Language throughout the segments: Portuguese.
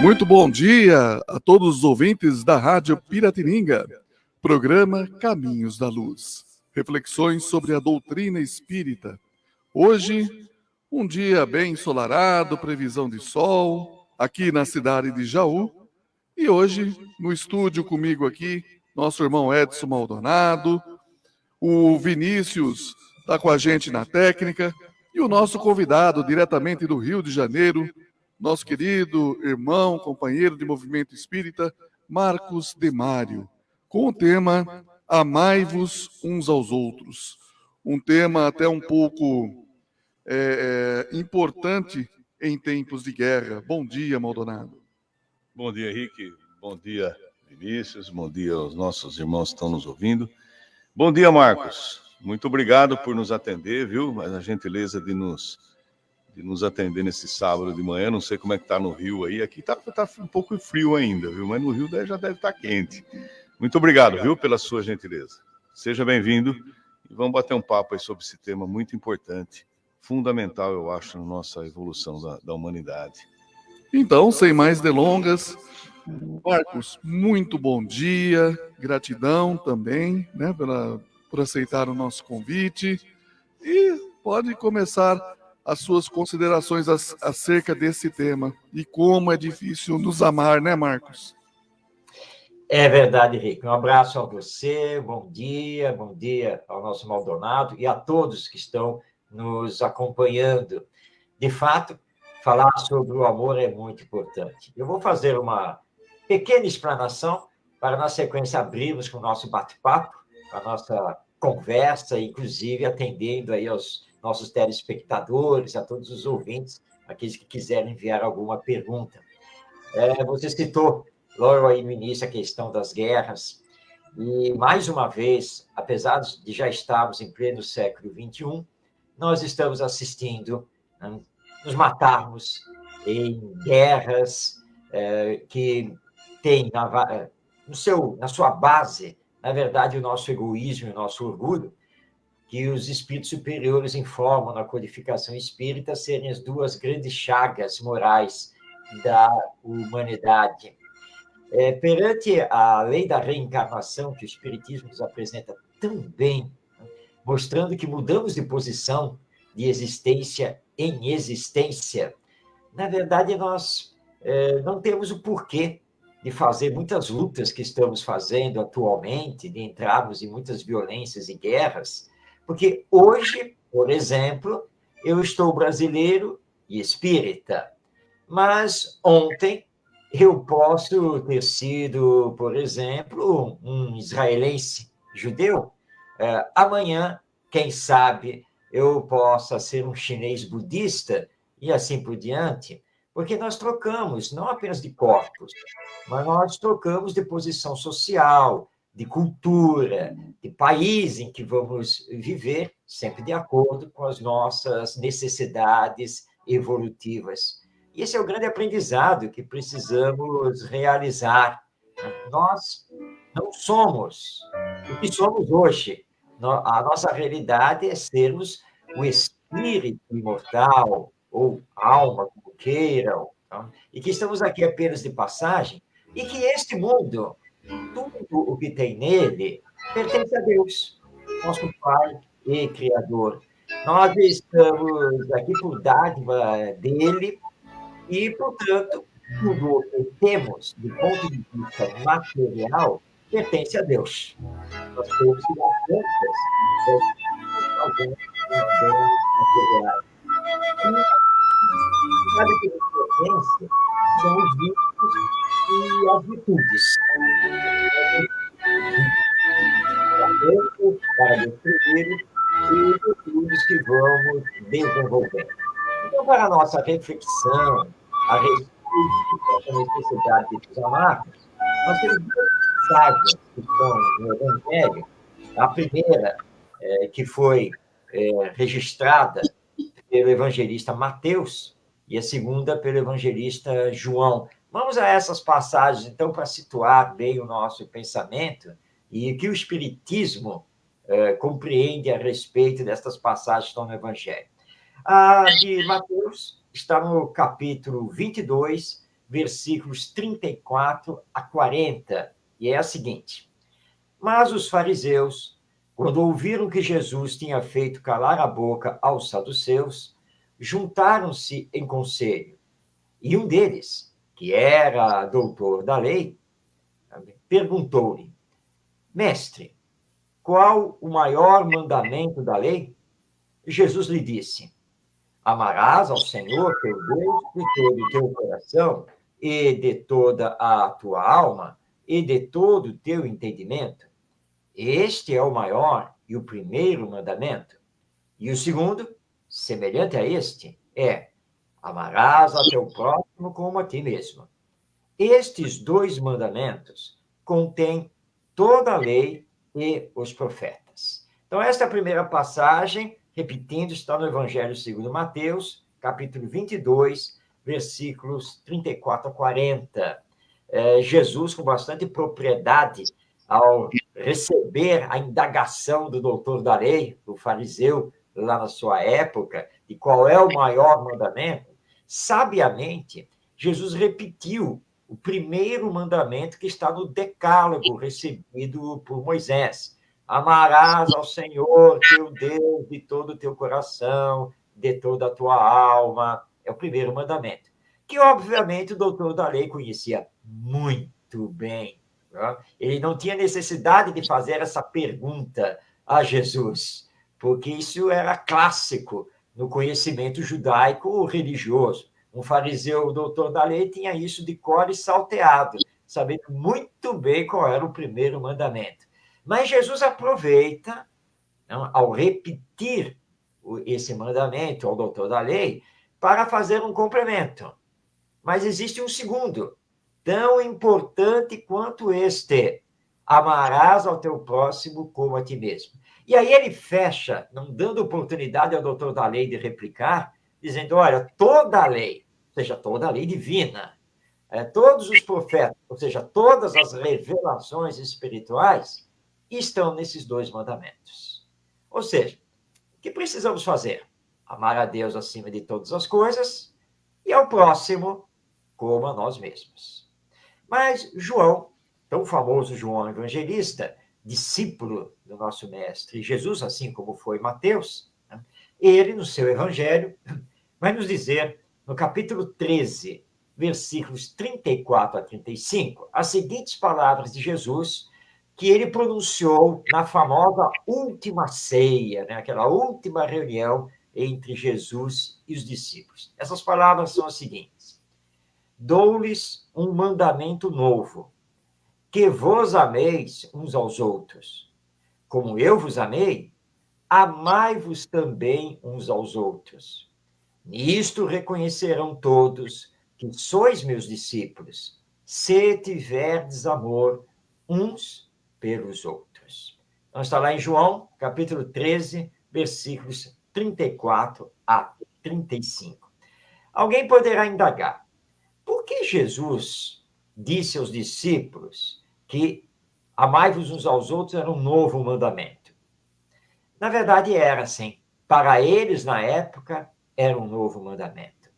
Muito bom dia a todos os ouvintes da Rádio Piratininga, programa Caminhos da Luz. Reflexões sobre a doutrina espírita. Hoje, um dia bem ensolarado, previsão de sol, aqui na cidade de Jaú. E hoje, no estúdio comigo aqui, nosso irmão Edson Maldonado, o Vinícius está com a gente na técnica, e o nosso convidado, diretamente do Rio de Janeiro, nosso querido irmão, companheiro de movimento espírita, Marcos Demário, com o tema Amai-vos uns aos outros. Um tema até um pouco importante em tempos de guerra. Bom dia, Maldonado. Bom dia, Henrique. Bom dia, Vinícius. Bom dia aos nossos irmãos que estão nos ouvindo. Bom dia, Marcos. Muito obrigado por nos atender, viu? A gentileza de nos atender nesse sábado de manhã. Não sei como é que está no Rio aí. Aqui tá um pouco frio ainda, viu? Mas no Rio já deve estar quente. Muito obrigado, viu, pela sua gentileza. Seja bem-vindo e vamos bater um papo aí sobre esse tema muito importante, fundamental, eu acho, na nossa evolução da humanidade. Então, sem mais delongas, Marcos, muito bom dia, gratidão também, né, por aceitar o nosso convite, e pode começar as suas considerações acerca desse tema e como é difícil nos amar, né, Marcos? É verdade, Henrique. Um abraço a você, bom dia ao nosso Maldonado e a todos que estão nos acompanhando. De fato, falar sobre o amor é muito importante. Eu vou fazer uma pequena explanação para, na sequência, abrirmos com o nosso bate-papo, a nossa conversa, inclusive atendendo aí aos nossos telespectadores, a todos os ouvintes, aqueles que quiserem enviar alguma pergunta. Você citou logo aí no início a questão das guerras, e, mais uma vez, apesar de já estarmos em pleno século XXI, nós estamos assistindo nos matarmos em guerras que têm na sua base, na verdade, o nosso egoísmo e o nosso orgulho, que os espíritos superiores informam na codificação espírita serem as duas grandes chagas morais da humanidade. Perante a lei da reencarnação, que o Espiritismo nos apresenta tão bem, mostrando que mudamos de posição de existência em existência, na verdade, nós não temos o porquê de fazer muitas lutas que estamos fazendo atualmente, de entrarmos em muitas violências e guerras, porque hoje, por exemplo, eu estou brasileiro e espírita, mas ontem eu posso ter sido, por exemplo, um israelense judeu. Amanhã, quem sabe, eu possa ser um chinês budista e assim por diante, porque nós trocamos não apenas de corpos, mas nós trocamos de posição social, de cultura, de país em que vamos viver, sempre de acordo com as nossas necessidades evolutivas. E esse é o grande aprendizado que precisamos realizar. Nós não somos o que somos hoje. A nossa realidade é sermos o espírito imortal, ou alma, como queiram, e que estamos aqui apenas de passagem, e que este mundo, tudo o que tem nele, pertence a Deus, nosso Pai e Criador. Nós estamos aqui por dádiva dele e, portanto, tudo o que temos, do ponto de vista material, pertence a Deus. Nós temos que dar contas das bem materiais. E sabe que pertence são os vícios e as virtudes. Para destruir e virtudes que vamos desenvolver. Então, para a nossa reflexão a respeito dessa necessidade de nos amarmos, nós temos duas passagens que estão no Evangelho. A primeira, que foi registrada pelo evangelista Mateus, e a segunda pelo evangelista João. Vamos a essas passagens, então, para situar bem o nosso pensamento e o que o Espiritismo compreende a respeito destas passagens que estão no Evangelho. A de Mateus está no capítulo 22, versículos 34 a 40, e é a seguinte: Mas os fariseus, quando ouviram que Jesus tinha feito calar a boca aos saduceus, juntaram-se em conselho. E um deles, que era doutor da lei, perguntou-lhe: Mestre, qual o maior mandamento da lei? Jesus lhe disse: Amarás ao Senhor teu Deus de todo o teu coração, e de toda a tua alma, e de todo o teu entendimento. Este é o maior e o primeiro mandamento. E o segundo, semelhante a este, é: amarás a teu próximo como a ti mesmo. Estes dois mandamentos contêm toda a lei e os profetas. Então, esta é a primeira passagem, repetindo, está no Evangelho segundo Mateus, capítulo 22, versículos 34 a 40. Jesus, com bastante propriedade, ao receber a indagação do doutor da lei, do fariseu, lá na sua época, de qual é o maior mandamento, sabiamente, Jesus repetiu o primeiro mandamento que está no decálogo recebido por Moisés: amarás ao Senhor teu Deus de todo o teu coração, de toda a tua alma. É o primeiro mandamento, que obviamente o doutor da lei conhecia muito bem. Né? Ele não tinha necessidade de fazer essa pergunta a Jesus, porque isso era clássico no conhecimento judaico religioso. Um fariseu, o doutor da lei, tinha isso de cor e salteado, sabendo muito bem qual era o primeiro mandamento. Mas Jesus aproveita, não, ao repetir esse mandamento ao doutor da lei, para fazer um complemento. Mas existe um segundo, tão importante quanto este: amarás ao teu próximo como a ti mesmo. E aí ele fecha, não dando oportunidade ao doutor da lei de replicar, dizendo: olha, toda a lei, ou seja, toda a lei divina, todos os profetas, ou seja, todas as revelações espirituais, estão nesses dois mandamentos. Ou seja, o que precisamos fazer? Amar a Deus acima de todas as coisas e ao próximo como a nós mesmos. Mas João, tão famoso João Evangelista, discípulo do nosso mestre Jesus, assim como foi Mateus, né? Ele, no seu evangelho, vai nos dizer, no capítulo 13, versículos 34 a 35, as seguintes palavras de Jesus que ele pronunciou na famosa última ceia, né? Aquela última reunião entre Jesus e os discípulos. Essas palavras são as seguintes: dou-lhes um mandamento novo, que vos ameis uns aos outros. Como eu vos amei, amai-vos também uns aos outros. Nisto reconhecerão todos que sois meus discípulos, se tiverdes amor uns pelos outros. Então está lá em João, capítulo 13, versículos 34 a 35. Alguém poderá indagar: por que Jesus disse aos discípulos que amai-vos uns aos outros era um novo mandamento? Na verdade, era assim. Para eles, na época, era um novo mandamento.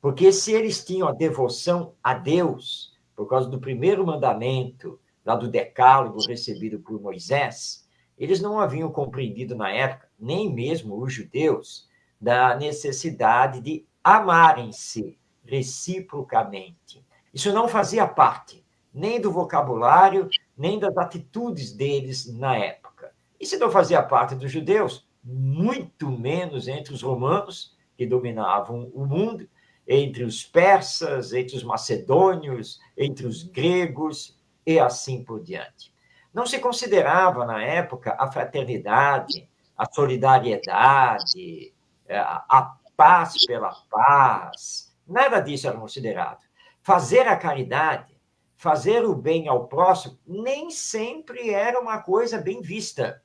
Porque se eles tinham a devoção a Deus, por causa do primeiro mandamento, lá do decálogo recebido por Moisés, eles não haviam compreendido na época, nem mesmo os judeus, da necessidade de amarem-se reciprocamente. Isso não fazia parte nem do vocabulário, nem das atitudes deles na época. E se não fazia parte dos judeus, muito menos entre os romanos, que dominavam o mundo, entre os persas, entre os macedônios, entre os gregos e assim por diante. Não se considerava, na época, a fraternidade, a solidariedade, a paz pela paz. Nada disso era considerado. Fazer a caridade, fazer o bem ao próximo, nem sempre era uma coisa bem vista.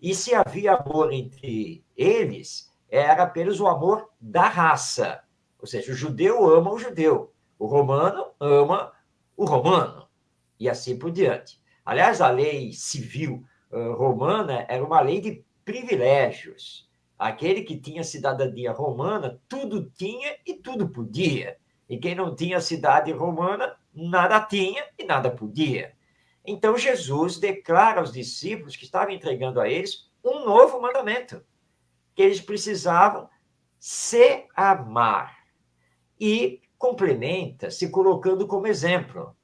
E se havia amor entre eles, era apenas o amor da raça. Ou seja, o judeu ama o judeu, o romano ama o romano, e assim por diante. Aliás, a lei civil romana era uma lei de privilégios. Aquele que tinha cidadania romana, tudo tinha e tudo podia. E quem não tinha cidade romana, nada tinha e nada podia. Então, Jesus declara aos discípulos que estavam entregando a eles um novo mandamento, que eles precisavam se amar. E complementa se colocando como exemplo.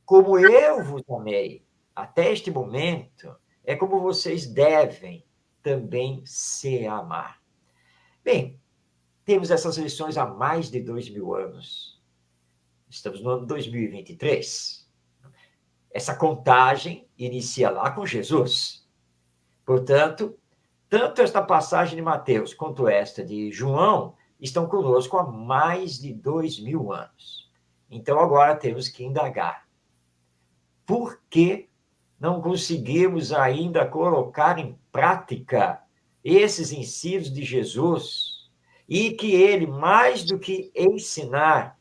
Como eu vos amei até este momento, é como vocês devem também se amar. Bem, temos essas lições há mais de 2000 anos. Estamos no ano 2023. Essa contagem inicia lá com Jesus. Portanto, tanto esta passagem de Mateus quanto esta de João estão conosco há mais de 2000 anos. Então, agora temos que indagar. Por que não conseguimos ainda colocar em prática esses ensinos de Jesus e que ele, mais do que ensinar,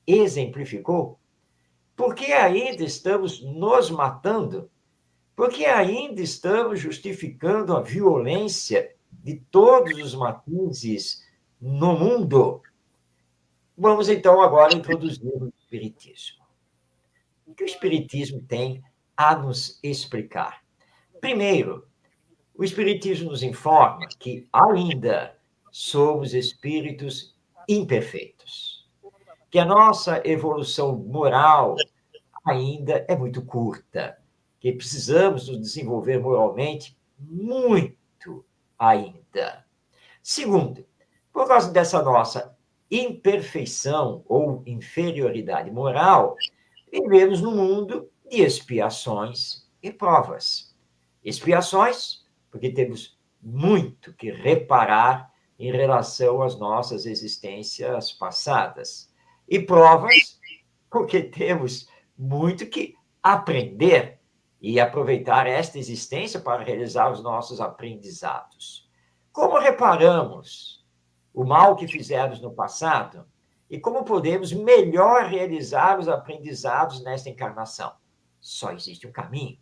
exemplificou? Por que ainda estamos nos matando? Por que ainda estamos justificando a violência de todos os matizes no mundo? Vamos, então, agora introduzir o Espiritismo. O que o Espiritismo tem a nos explicar? Primeiro, o Espiritismo nos informa que ainda somos espíritos imperfeitos, que a nossa evolução moral ainda é muito curta, que precisamos nos desenvolver moralmente muito ainda. Segundo, por causa dessa nossa imperfeição ou inferioridade moral, vivemos num mundo de expiações e provas. Expiações, porque temos muito que reparar em relação às nossas existências passadas. E provas, porque temos muito que aprender e aproveitar esta existência para realizar os nossos aprendizados. Como reparamos o mal que fizemos no passado e como podemos melhor realizar os aprendizados nesta encarnação? Só existe um caminho: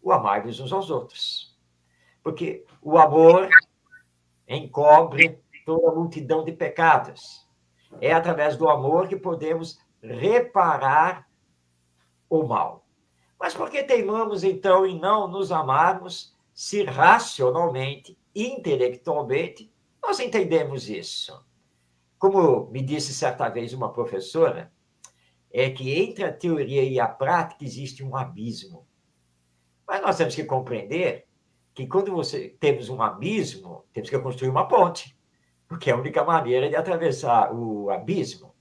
o amar-vos uns aos outros. Porque o amor encobre toda a multidão de pecados. É através do amor que podemos reparar o mal. Mas por que teimamos, então, em não nos amarmos se racionalmente, intelectualmente, nós entendemos isso? Como me disse certa vez uma professora, é que entre a teoria e a prática existe um abismo. Mas nós temos que compreender que quando temos um abismo, temos que construir uma ponte, porque é a única maneira de atravessar o abismo.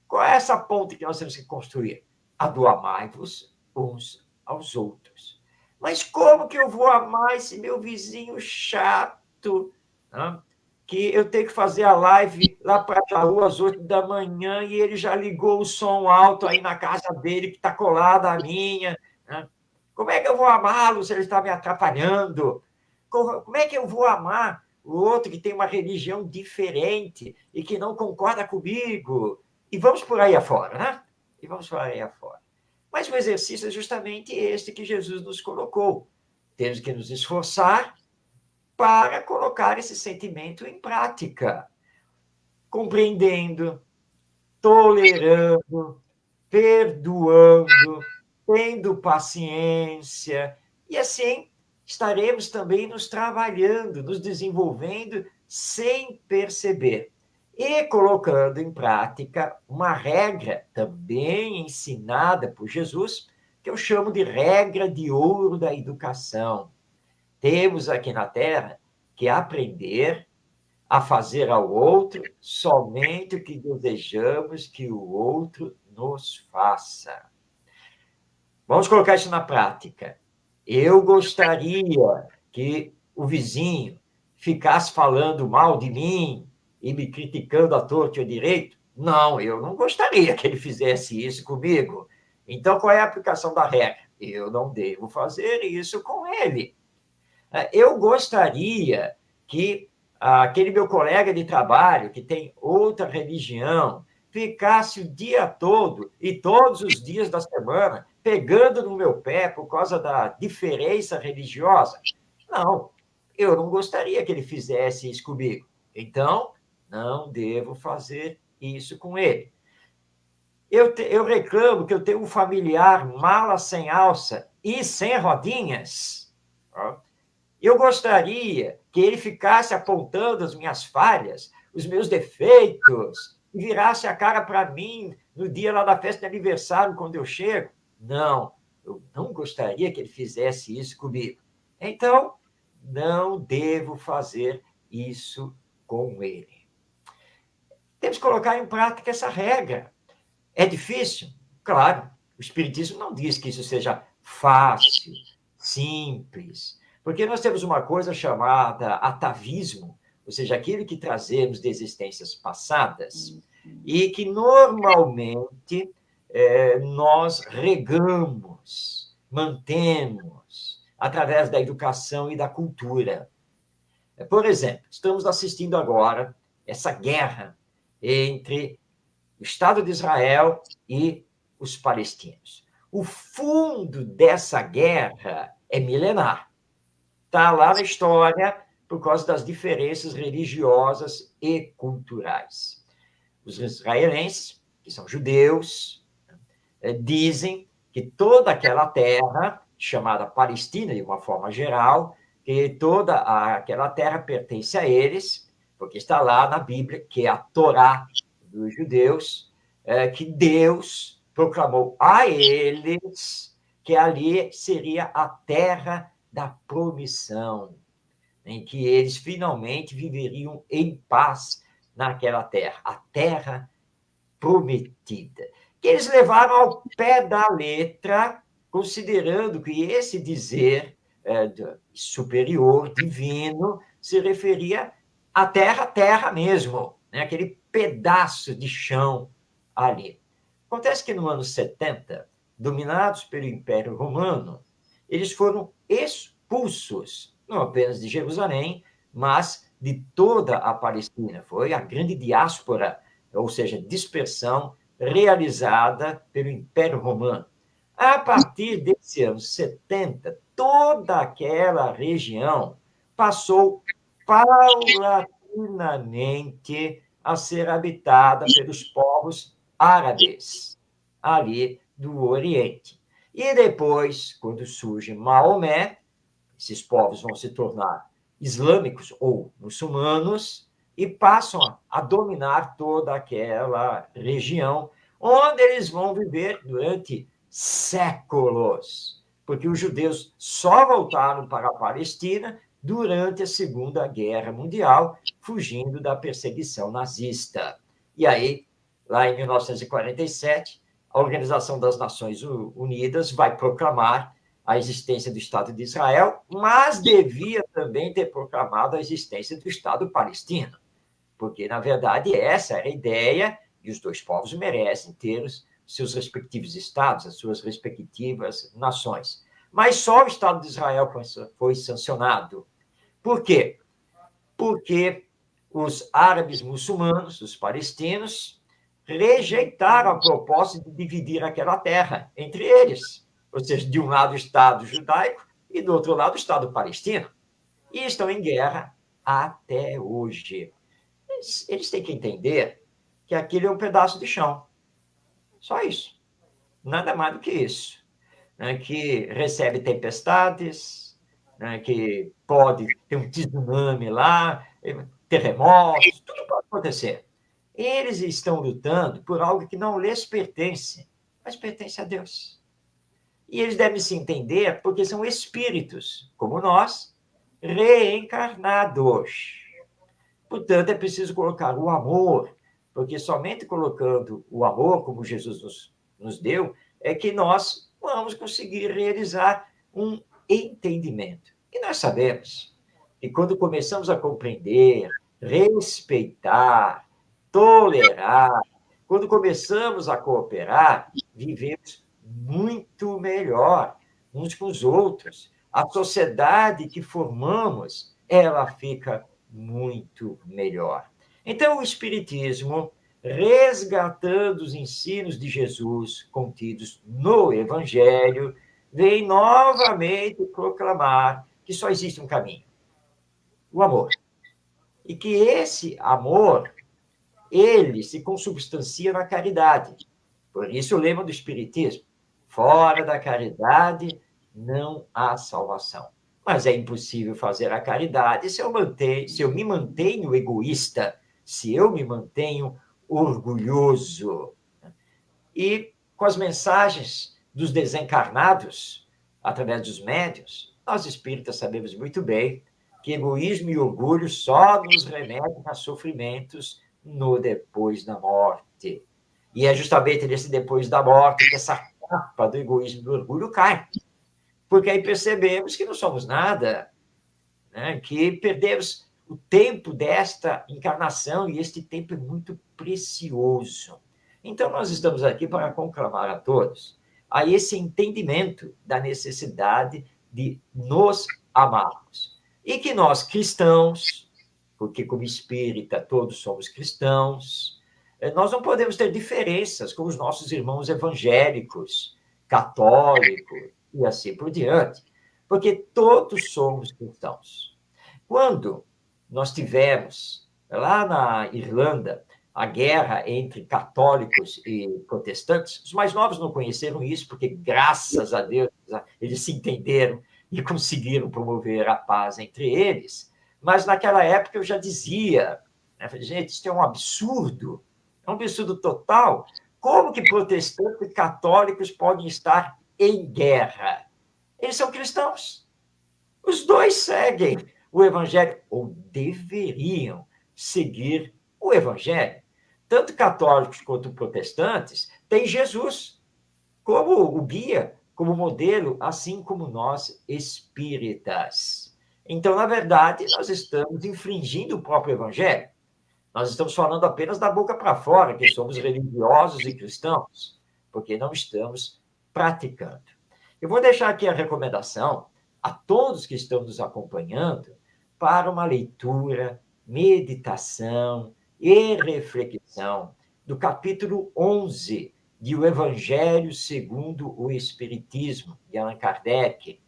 Qual é essa ponte que nós temos que construir? A do amai-vos uns aos outros. Mas como que eu vou amar esse meu vizinho chato, né? Que eu tenho que fazer a live lá para a rua às 8 da manhã e ele já ligou o som alto aí na casa dele, que está colada à minha, né? Como é que eu vou amá-lo se ele está me atrapalhando? Como é que eu vou amar o outro que tem uma religião diferente e que não concorda comigo? E vamos por aí afora, né? E vamos por aí afora. Mas o exercício é justamente este que Jesus nos colocou. Temos que nos esforçar para colocar esse sentimento em prática, compreendendo, tolerando, perdoando, tendo paciência, e assim estaremos também nos trabalhando, nos desenvolvendo sem perceber e colocando em prática uma regra também ensinada por Jesus, que eu chamo de regra de ouro da educação. Temos aqui na Terra que aprender a fazer ao outro somente o que desejamos que o outro nos faça. Vamos colocar isso na prática. Eu gostaria que o vizinho ficasse falando mal de mim e me criticando à torto e à direito? Não, eu não gostaria que ele fizesse isso comigo. Então, qual é a aplicação da regra? Eu não devo fazer isso com ele. Eu gostaria que aquele meu colega de trabalho que tem outra religião ficasse o dia todo e todos os dias da semana pegando no meu pé por causa da diferença religiosa. Não, eu não gostaria que ele fizesse isso comigo. Então, não devo fazer isso com ele. Eu reclamo que eu tenho um familiar mala sem alça e sem rodinhas. Eu gostaria que ele ficasse apontando as minhas falhas, os meus defeitos, e virasse a cara para mim no dia lá da festa de aniversário, quando eu chego. Não, eu não gostaria que ele fizesse isso comigo. Então, não devo fazer isso com ele. Temos que colocar em prática essa regra. É difícil? Claro. O Espiritismo não diz que isso seja fácil, simples, porque nós temos uma coisa chamada atavismo, ou seja, aquilo que trazemos de existências passadas e que normalmente nós regamos, mantemos através da educação e da cultura. Por exemplo, estamos assistindo agora essa guerra entre o Estado de Israel e os palestinos. O fundo dessa guerra é milenar. Está lá na história por causa das diferenças religiosas e culturais. Os israelenses, que são judeus, dizem que toda aquela terra, chamada Palestina de uma forma geral, que toda aquela terra pertence a eles, porque está lá na Bíblia, que é a Torá dos judeus, que Deus proclamou a eles que ali seria a terra da promissão, em que eles finalmente viveriam em paz naquela terra, a terra prometida, que eles levaram ao pé da letra, considerando que esse dizer superior, divino, se referia à terra mesmo, né? Aquele pedaço de chão ali. Acontece que no ano 70, dominados pelo Império Romano, eles foram expulsos, não apenas de Jerusalém, mas de toda a Palestina. Foi a grande diáspora, ou seja, dispersão realizada pelo Império Romano. A partir desse ano 70, toda aquela região passou paulatinamente a ser habitada pelos povos árabes, ali do Oriente. E depois, quando surge Maomé, esses povos vão se tornar islâmicos ou muçulmanos e passam a dominar toda aquela região, onde eles vão viver durante séculos, porque os judeus só voltaram para a Palestina durante a Segunda Guerra Mundial, fugindo da perseguição nazista. E aí, lá em 1947, a Organização das Nações Unidas vai proclamar a existência do Estado de Israel, mas devia também ter proclamado a existência do Estado palestino, porque, na verdade, essa era a ideia, e os dois povos merecem ter os seus respectivos estados, as suas respectivas nações. Mas só o Estado de Israel foi sancionado. Por quê? Porque os árabes muçulmanos, os palestinos, rejeitaram a proposta de dividir aquela terra entre eles. Ou seja, de um lado o Estado judaico e do outro lado o Estado palestino. E estão em guerra até hoje. Eles têm que entender que aquilo é um pedaço de chão. Só isso. Nada mais do que isso. Né? Que recebe tempestades, né? Que pode ter um tsunami lá, terremotos, tudo pode acontecer. Eles estão lutando por algo que não lhes pertence, mas pertence a Deus. E eles devem se entender porque são espíritos, como nós, reencarnados. Portanto, é preciso colocar o amor, porque somente colocando o amor, como Jesus nos deu, é que nós vamos conseguir realizar um entendimento. E nós sabemos que quando começamos a compreender, respeitar, tolerar, quando começamos a cooperar, vivemos muito melhor uns com os outros. A sociedade que formamos, ela fica muito melhor. Então, o Espiritismo, resgatando os ensinos de Jesus contidos no Evangelho, vem novamente proclamar que só existe um caminho, o amor. E que esse amor, ele se consubstancia na caridade. Por isso o lema do Espiritismo: fora da caridade não há salvação. Mas é impossível fazer a caridade se eu me mantenho egoísta, se eu me mantenho orgulhoso. E com as mensagens dos desencarnados, através dos médiuns, nós espíritas sabemos muito bem que egoísmo e orgulho só nos remetem a sofrimentos no depois da morte. E é justamente nesse depois da morte que essa capa do egoísmo e do orgulho cai. Porque aí percebemos que não somos nada, né? Que perdemos o tempo desta encarnação, e este tempo é muito precioso. Então, nós estamos aqui para conclamar a todos a esse entendimento da necessidade de nos amarmos. E que nós, cristãos, porque como espírita todos somos cristãos, nós não podemos ter diferenças com os nossos irmãos evangélicos, católicos e assim por diante, porque todos somos cristãos. Quando nós tivemos, lá na Irlanda, a guerra entre católicos e protestantes, os mais novos não conheceram isso, porque, graças a Deus, eles se entenderam e conseguiram promover a paz entre eles. Mas, naquela época, eu já dizia, né, gente, isso é um absurdo total. Como que protestantes e católicos podem estar em guerra? Eles são cristãos. Os dois seguem o evangelho, ou deveriam seguir o evangelho. Tanto católicos quanto protestantes têm Jesus como o guia, como modelo, assim como nós espíritas. Então, na verdade, nós estamos infringindo o próprio evangelho. Nós estamos falando apenas da boca para fora, que somos religiosos e cristãos, porque não estamos praticando. Eu vou deixar aqui a recomendação a todos que estão nos acompanhando para uma leitura, meditação e reflexão do capítulo 11 de O Evangelho segundo o Espiritismo, de Allan Kardec,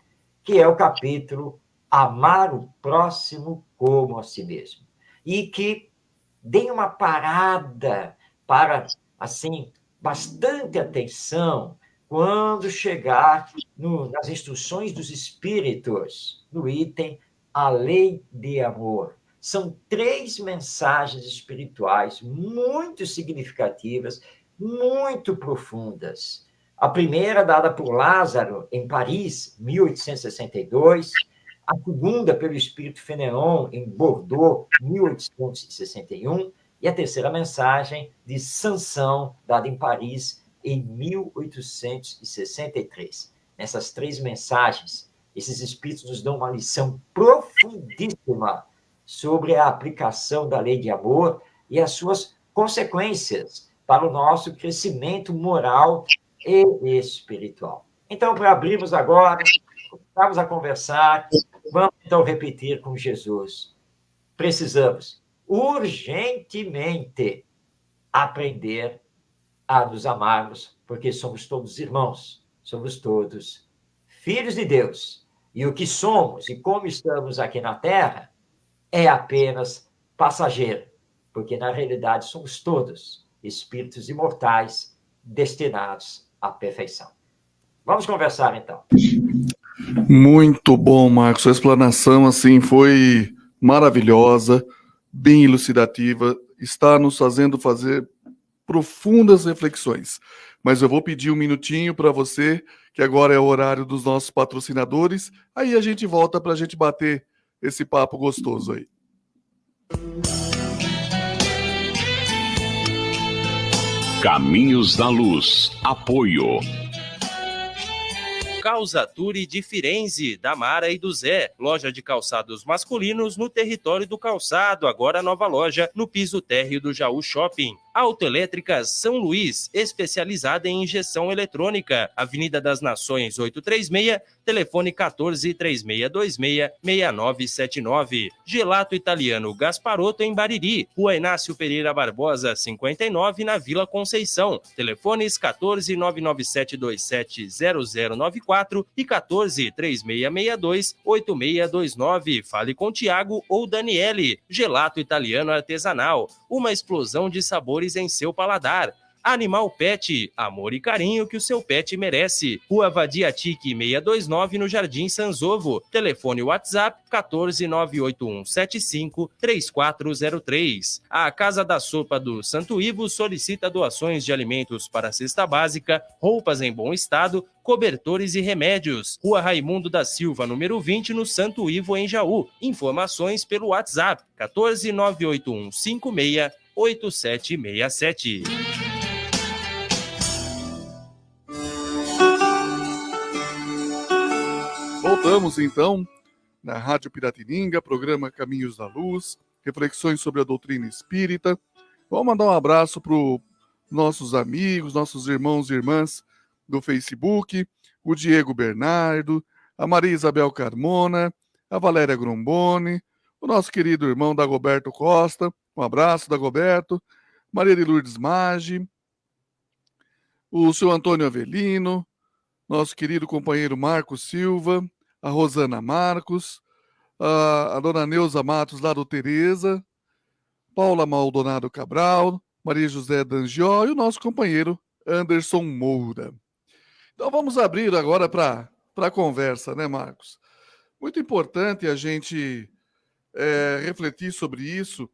que é o capítulo Amar o Próximo como a Si Mesmo. E que deem uma parada para, assim, bastante atenção quando chegar nas instruções dos espíritos, no item A Lei de Amor. São 3 mensagens espirituais muito significativas, muito profundas. A primeira, dada por Lázaro, em Paris, 1862. A segunda, pelo espírito Fénéon, em Bordeaux, 1861. E a terceira mensagem, de Sansão, dada em Paris, em 1863. Nessas 3 mensagens, esses espíritos nos dão uma lição profundíssima sobre a aplicação da lei de amor e as suas consequências para o nosso crescimento moral e espiritual. Então, para abrirmos agora, começarmos a conversar, vamos então repetir com Jesus. Precisamos urgentemente aprender a nos amarmos, porque somos todos irmãos, somos todos filhos de Deus. E o que somos e como estamos aqui na Terra é apenas passageiro, porque na realidade somos todos espíritos imortais destinados à perfeição. Vamos conversar então. Muito bom, Marcos. A explanação assim foi maravilhosa, bem elucidativa, está nos fazendo fazer profundas reflexões. Mas eu vou pedir um minutinho para você, que agora é o horário dos nossos patrocinadores, aí a gente volta para a gente bater esse papo gostoso aí. Caminhos da Luz. Apoio. Calzature de Firenze, da Mara e do Zé. Loja de calçados masculinos no território do calçado. Agora nova loja no piso térreo do Jaú Shopping. Autoelétricas São Luís, especializada em injeção eletrônica. Avenida das Nações 836, telefone 1436266979. Gelato Italiano Gasparotto em Bariri. Rua Inácio Pereira Barbosa, 59, na Vila Conceição. Telefones 14997270094 e 14366286629. Fale com Tiago ou Daniele. Gelato Italiano Artesanal, uma explosão de sabores em seu paladar. Animal Pet, amor e carinho que o seu pet merece. Rua Vadiatique 629, no Jardim Sanzovo. Telefone WhatsApp 14981753403. A Casa da Sopa do Santo Ivo solicita doações de alimentos para a cesta básica, roupas em bom estado, cobertores e remédios. Rua Raimundo da Silva, número 20, no Santo Ivo, em Jaú. Informações pelo WhatsApp 14981568767. Voltamos então na Rádio Piratininga, programa Caminhos da Luz, reflexões sobre a doutrina espírita. Vamos mandar um abraço para os nossos amigos, nossos irmãos e irmãs do Facebook, o Diego Bernardo, a Maria Isabel Carmona, a Valéria Gromboni, o nosso querido irmão Dagoberto Costa, um abraço, Dagoberto, Maria de Lourdes Maggi, o seu Antônio Avelino, nosso querido companheiro Marcos Silva, a Rosana Marcos, a dona Neuza Matos, lá do Tereza, Paula Maldonado Cabral, Maria José Dangió e o nosso companheiro Anderson Moura. Então vamos abrir agora para a conversa, né, Marcos? Muito importante a gente refletir sobre isso,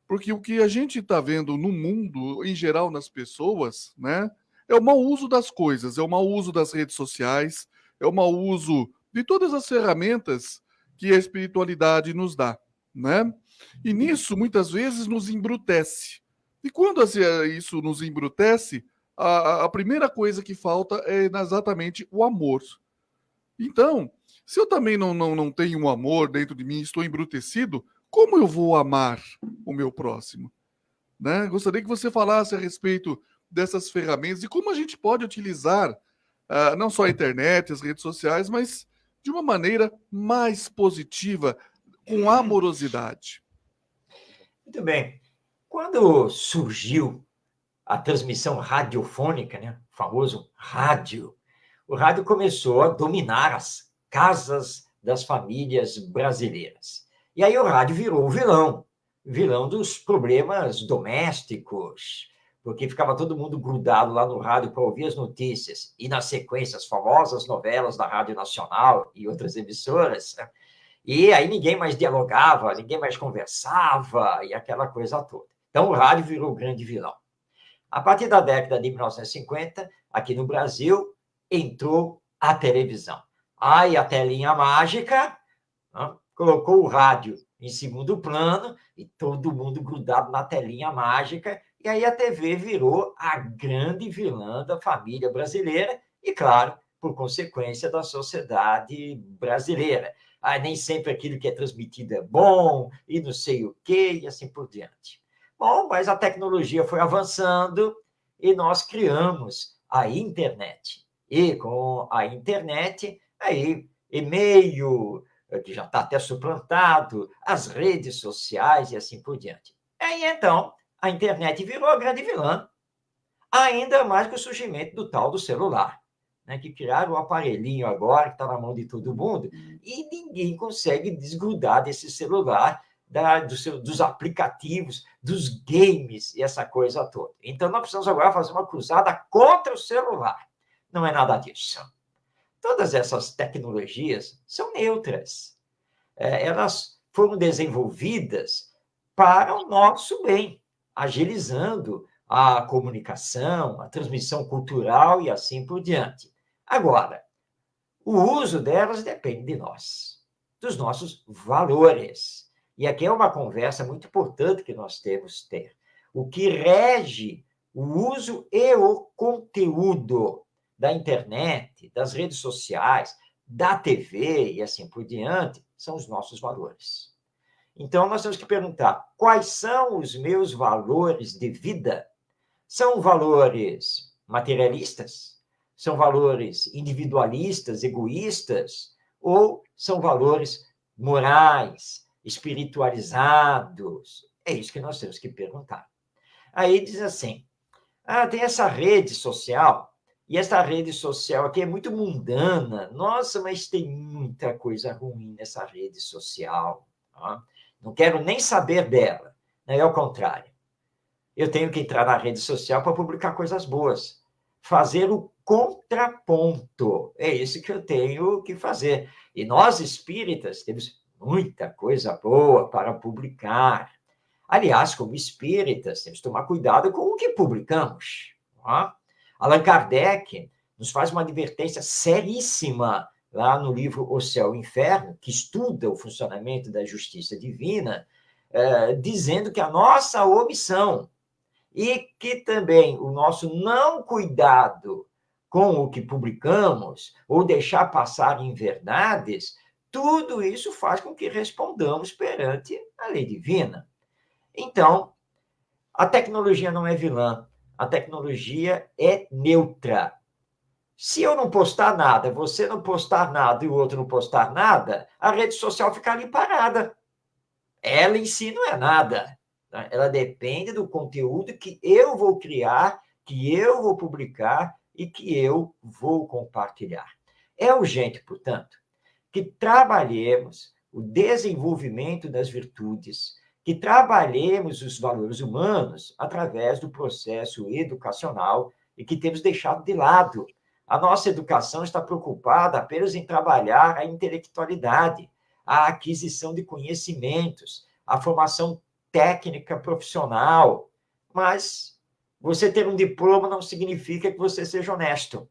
porque o que a gente está vendo no mundo, em geral nas pessoas, né, é o mau uso das coisas, é o mau uso das redes sociais, é o mau uso de todas as ferramentas que a espiritualidade nos dá, né? E nisso, muitas vezes, nos embrutece. E quando isso nos embrutece, a primeira coisa que falta é exatamente o amor. Então, se eu também não tenho um amor dentro de mim, estou embrutecido, como eu vou amar o meu próximo? Né? Gostaria que você falasse a respeito dessas ferramentas e como a gente pode utilizar não só a internet, as redes sociais, mas de uma maneira mais positiva, com amorosidade. Muito bem. Quando surgiu a transmissão radiofônica, né, o famoso rádio, o rádio começou a dominar as casas das famílias brasileiras. E aí o rádio virou o vilão dos problemas domésticos, porque ficava todo mundo grudado lá no rádio para ouvir as notícias, e na sequência as famosas novelas da Rádio Nacional e outras emissoras, né? E aí ninguém mais dialogava, ninguém mais conversava, e aquela coisa toda. Então o rádio virou o grande vilão. A partir da década de 1950, aqui no Brasil, entrou a televisão. Aí a telinha mágica, né, colocou o rádio em segundo plano, e todo mundo grudado na telinha mágica, e aí a TV virou a grande vilã da família brasileira e, claro, por consequência, da sociedade brasileira. Nem sempre aquilo que é transmitido é bom, e não sei o quê, e assim por diante. Bom, mas a tecnologia foi avançando e nós criamos a internet. E com a internet, aí, e-mail, que já está até suplantado, as redes sociais e assim por diante. Aí, então, a internet virou a grande vilã, ainda mais com o surgimento do tal do celular, né, que criaram o aparelhinho agora, que está na mão de todo mundo, e ninguém consegue desgrudar desse celular, dos aplicativos, dos games e essa coisa toda. Então, nós precisamos agora fazer uma cruzada contra o celular. Não é nada disso. Todas essas tecnologias são neutras. Elas foram desenvolvidas para o nosso bem, agilizando a comunicação, a transmissão cultural e assim por diante. Agora, o uso delas depende de nós, dos nossos valores. E aqui é uma conversa muito importante que nós temos que ter. O que rege o uso e o conteúdo da internet, das redes sociais, da TV e assim por diante, são os nossos valores. Então, nós temos que perguntar, quais são os meus valores de vida? São valores materialistas? São valores individualistas, egoístas? Ou são valores morais, espiritualizados? É isso que nós temos que perguntar. Aí diz assim, tem essa rede social, e essa rede social aqui é muito mundana. Nossa, mas tem muita coisa ruim nessa rede social. Não quero nem saber dela. É ao contrário. eu tenho que entrar na rede social para publicar coisas boas. Fazer o contraponto. É isso que eu tenho que fazer. E nós, espíritas, temos muita coisa boa para publicar. Aliás, como espíritas, temos que tomar cuidado com o que publicamos. Tá? Allan Kardec nos faz uma advertência seríssima lá no livro O Céu e o Inferno, que estuda o funcionamento da justiça divina, dizendo que a nossa omissão e que também o nosso não cuidado com o que publicamos ou deixar passar inverdades, tudo isso faz com que respondamos perante a lei divina. Então, a tecnologia não é vilã, a tecnologia é neutra. Se eu não postar nada, você não postar nada e o outro não postar nada, a rede social fica ali parada. Ela em si não é nada. Ela depende do conteúdo que eu vou criar, que eu vou publicar e que eu vou compartilhar. É urgente, portanto, que trabalhemos o desenvolvimento das virtudes, que trabalhemos os valores humanos através do processo educacional e que temos deixado de lado. A nossa educação está preocupada apenas em trabalhar a intelectualidade, a aquisição de conhecimentos, a formação técnica profissional, mas você ter um diploma não significa que você seja honesto,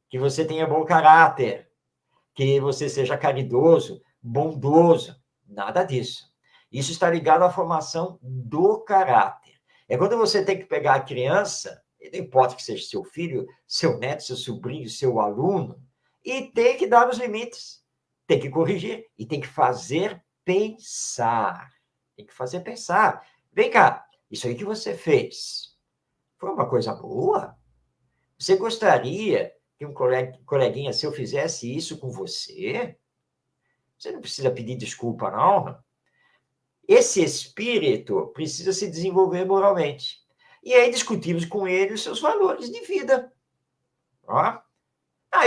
que você tenha bom caráter, que você seja caridoso, bondoso, nada disso. Isso está ligado à formação do caráter. É quando você tem que pegar a criança, não importa que seja seu filho, seu neto, seu sobrinho, seu aluno, e tem que dar os limites, tem que corrigir e tem que fazer pensar. Tem que fazer pensar. Vem cá, isso aí que você fez foi uma coisa boa? Você gostaria que um coleguinha seu fizesse isso com você? Você não precisa pedir desculpa, não. Esse espírito precisa se desenvolver moralmente. E aí discutimos com ele os seus valores de vida. Ó.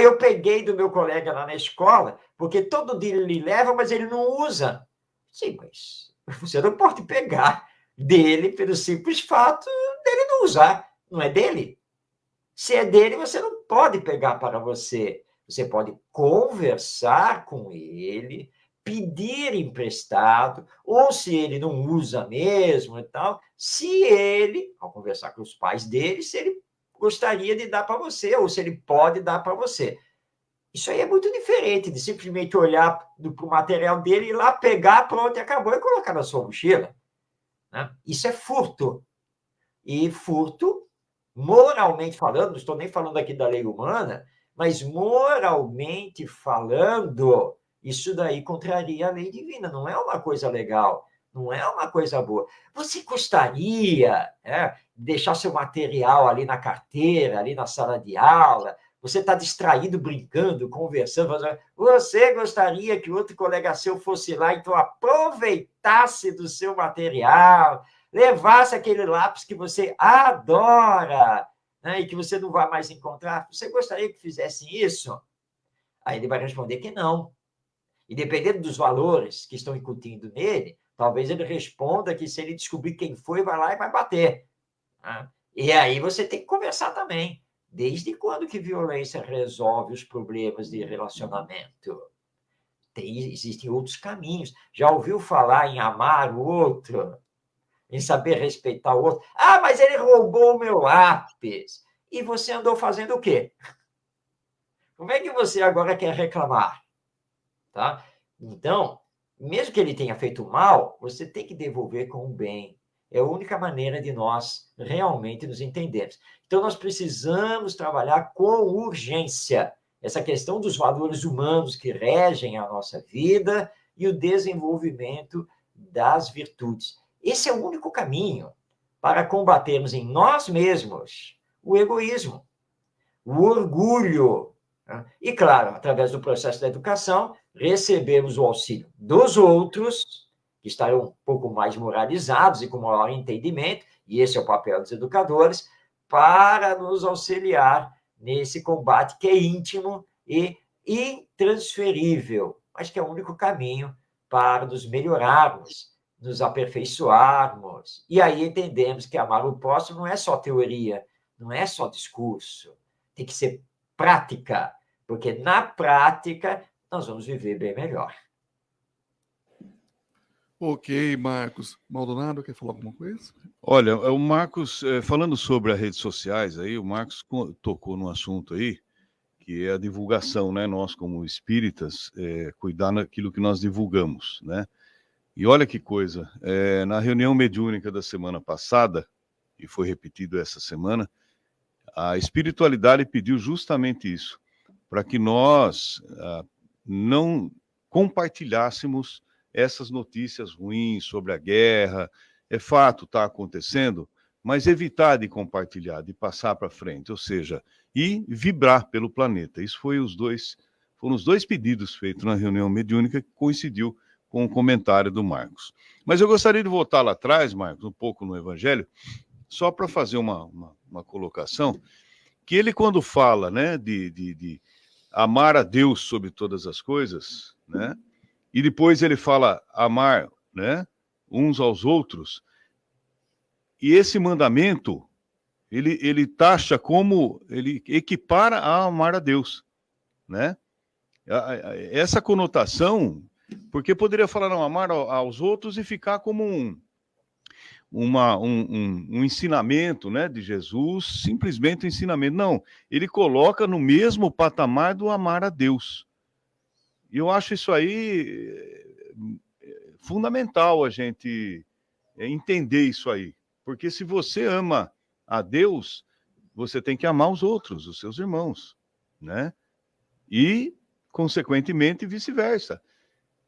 Eu peguei do meu colega lá na escola, porque todo dia ele leva, mas ele não usa. Sim, mas você não pode pegar dele pelo simples fato dele não usar. Não é dele. Se é dele, você não pode pegar para você. Você pode conversar com ele, pedir emprestado, ou se ele não usa mesmo e tal, se ele, ao conversar com os pais dele, se ele gostaria de dar para você, ou se ele pode dar para você. Isso aí é muito diferente de simplesmente olhar para o material dele, ir lá pegar, pronto, e acabou, e colocar na sua mochila. Né? Isso é furto. E furto, moralmente falando, não estou nem falando aqui da lei humana, mas moralmente falando, isso daí contraria a lei divina, não é uma coisa legal, não é uma coisa boa. Você gostaria de deixar seu material ali na carteira, ali na sala de aula, você está distraído, brincando, conversando, você gostaria que outro colega seu fosse lá, então aproveitasse do seu material, levasse aquele lápis que você adora, né, e que você não vai mais encontrar, você gostaria que fizesse isso? Aí ele vai responder que não. E dependendo dos valores que estão incutindo nele, talvez ele responda que se ele descobrir quem foi, vai lá e vai bater. Né? E aí você tem que conversar também. Desde quando que violência resolve os problemas de relacionamento? Existem outros caminhos. Já ouviu falar em amar o outro? Em saber respeitar o outro? Mas ele roubou o meu lápis. E você andou fazendo o quê? Como é que você agora quer reclamar? Tá? Então, mesmo que ele tenha feito mal, você tem que devolver com o bem. É a única maneira de nós realmente nos entendermos. Então, nós precisamos trabalhar com urgência essa questão dos valores humanos que regem a nossa vida e o desenvolvimento das virtudes. Esse é o único caminho para combatermos em nós mesmos o egoísmo, o orgulho. E, claro, através do processo da educação, recebemos o auxílio dos outros, que estarão um pouco mais moralizados e com maior entendimento, e esse é o papel dos educadores, para nos auxiliar nesse combate que é íntimo e intransferível, mas que é o único caminho para nos melhorarmos nos aperfeiçoarmos. E aí entendemos que amar o próximo não é só teoria, não é só discurso, tem que ser prática, porque na prática nós vamos viver bem melhor. Ok, Marcos. Maldonado, quer falar alguma coisa? Olha, o Marcos, falando sobre as redes sociais aí, o Marcos tocou num assunto aí, que é a divulgação, né? Nós, como espíritas, cuidar daquilo que nós divulgamos, né? E olha que coisa, na reunião mediúnica da semana passada, e foi repetido essa semana, a espiritualidade pediu justamente isso, para que nós não compartilhássemos essas notícias ruins sobre a guerra. É fato, está acontecendo, mas evitar de compartilhar, de passar para frente, ou seja, e vibrar pelo planeta. Isso foram os dois pedidos feitos na reunião mediúnica, que coincidiu com o comentário do Marcos. Mas eu gostaria de voltar lá atrás, Marcos, um pouco no Evangelho, só para fazer uma colocação, que ele, quando fala, né, de amar a Deus sobre todas as coisas, né, e depois ele fala amar, né, uns aos outros, e esse mandamento, ele taxa como, ele equipara a amar a Deus, né? Essa conotação, porque poderia falar não, amar aos outros e ficar como um ensinamento, né, de Jesus, simplesmente um ensinamento. Não, ele coloca no mesmo patamar do amar a Deus. E eu acho isso aí fundamental a gente entender isso aí. Porque se você ama a Deus, você tem que amar os outros, os seus irmãos, né? E, consequentemente, vice-versa.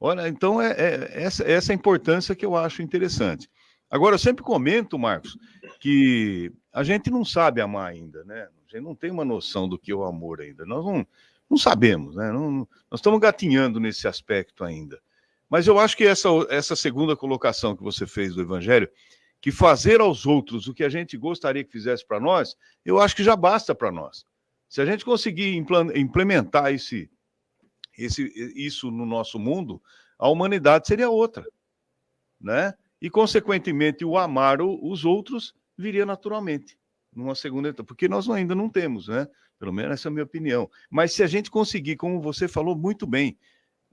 Olha, então essa importância que eu acho interessante. Agora, eu sempre comento, Marcos, que a gente não sabe amar ainda, né? A gente não tem uma noção do que é o amor ainda. Nós não sabemos, né? Nós estamos gatinhando nesse aspecto ainda. Mas eu acho que essa segunda colocação que você fez do Evangelho, que fazer aos outros o que a gente gostaria que fizesse para nós, eu acho que já basta para nós. Se a gente conseguir implementar isso no nosso mundo, a humanidade seria outra, né? E, consequentemente, o amar os outros viria naturalmente, numa segunda etapa, porque nós ainda não temos, né? Pelo menos essa é a minha opinião. Mas se a gente conseguir, como você falou muito bem,